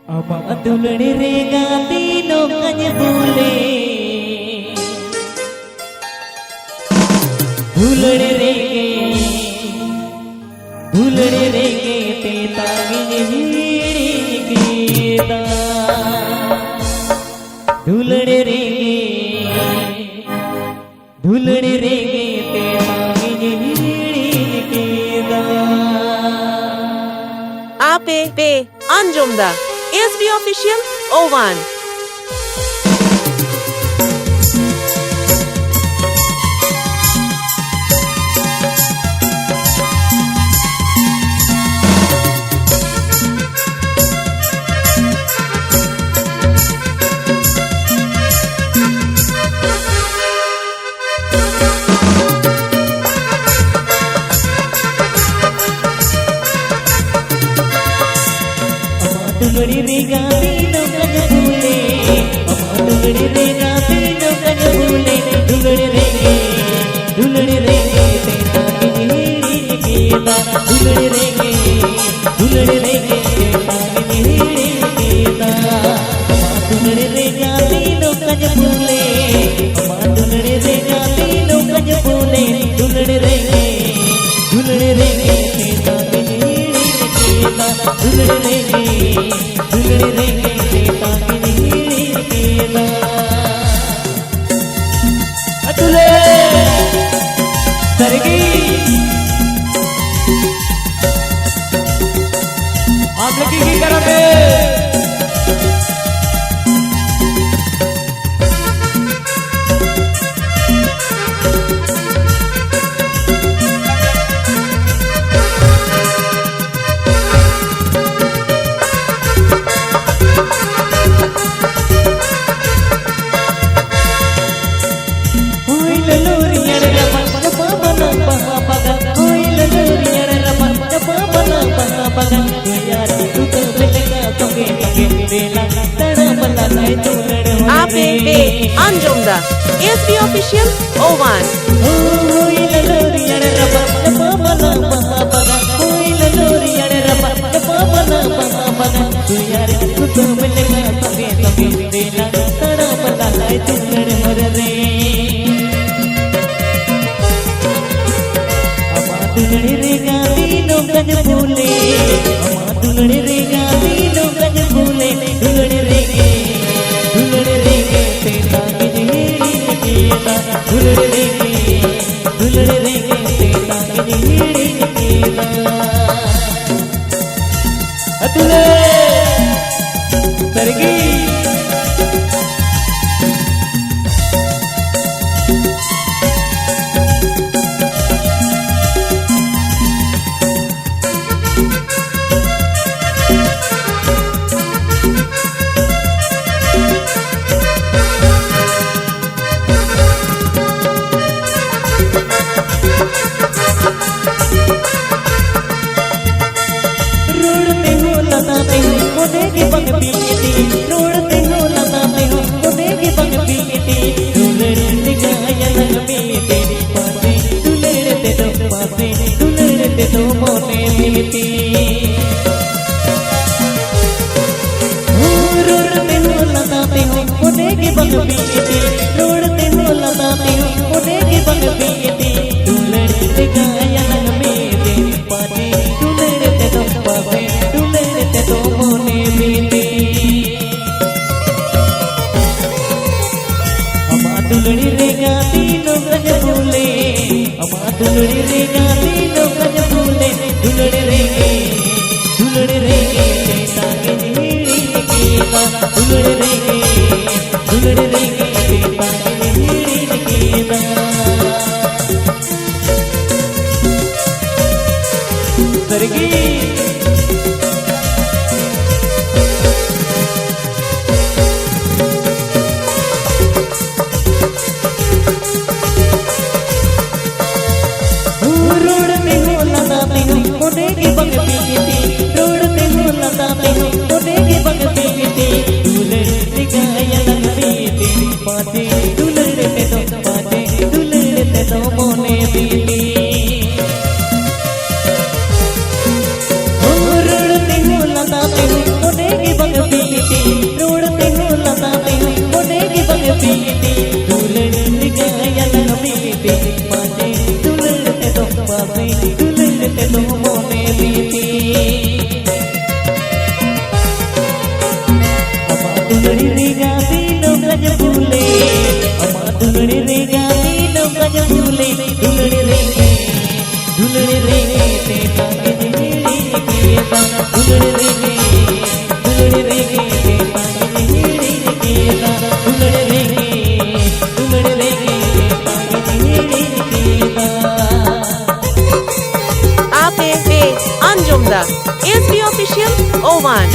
Ama tulane regati no kanya bule भूलने रेगे ते तागिने हीड़ी गीता भूलने रेगे ते तागिने हीड़ी गीता Ape pe Anjumda SB Official O1 दुलड़ी रेगाती नो कन भूले दुलड़ी रेगाती नो कन भूले दुलड़ी रेगे ते तागिने हीड़ी गीता दुलड़ी रेगे ते तागिने हीड़ी गीता दुलड़ी रेगाती नो कन भूले दुलड़ी रेगाती नो कन भूले दुलड़ी रेगे ते तागिने हीड़ी गीता दुलड़ी रेगे ते तागिने हीड़ी गीता अतुले सरगी आप लगी की करते Ape pe Anjumda SB Official O1 दुलड़ी रेगाती नो कन भूले दुलड़ी रेगाती नो कन भूले दुलड़ी रेगे ते तागिने हीड़ी गीता दुलड़ी रेगे ते तागिने हीड़ी गीता अतुले सरगी रोड़ते हो लगाते हो कोने की पग पीती दुलड़ते गायन मीते पासे दुलड़ते तो मोने मीती रोड़ते हो लगाते हो कोने की पग पीती रोड़ते हो लगाते हो कोने की पग पीती दुलड़ते गायन मीते पासे दुलड़ते तो मोने मीती दुलड़ी रेगाती नो कन भूले दुलड़ी रेगाती नो कन भूले दुलड़ी रेगे ते तागिने हीड़ी गीता दुलड़ी रेगे ते बीती दुलड़ी रे गाती नौगज फूले अम्मा दुलड़ी रे गाती नौगज फूले दुलड़ी रे ते ताके दिली केता दुलड़ी रे ते ताके दिली केता दुलड़ी रे ताके दिली केता आप पे अंजुम दा ASB Official O1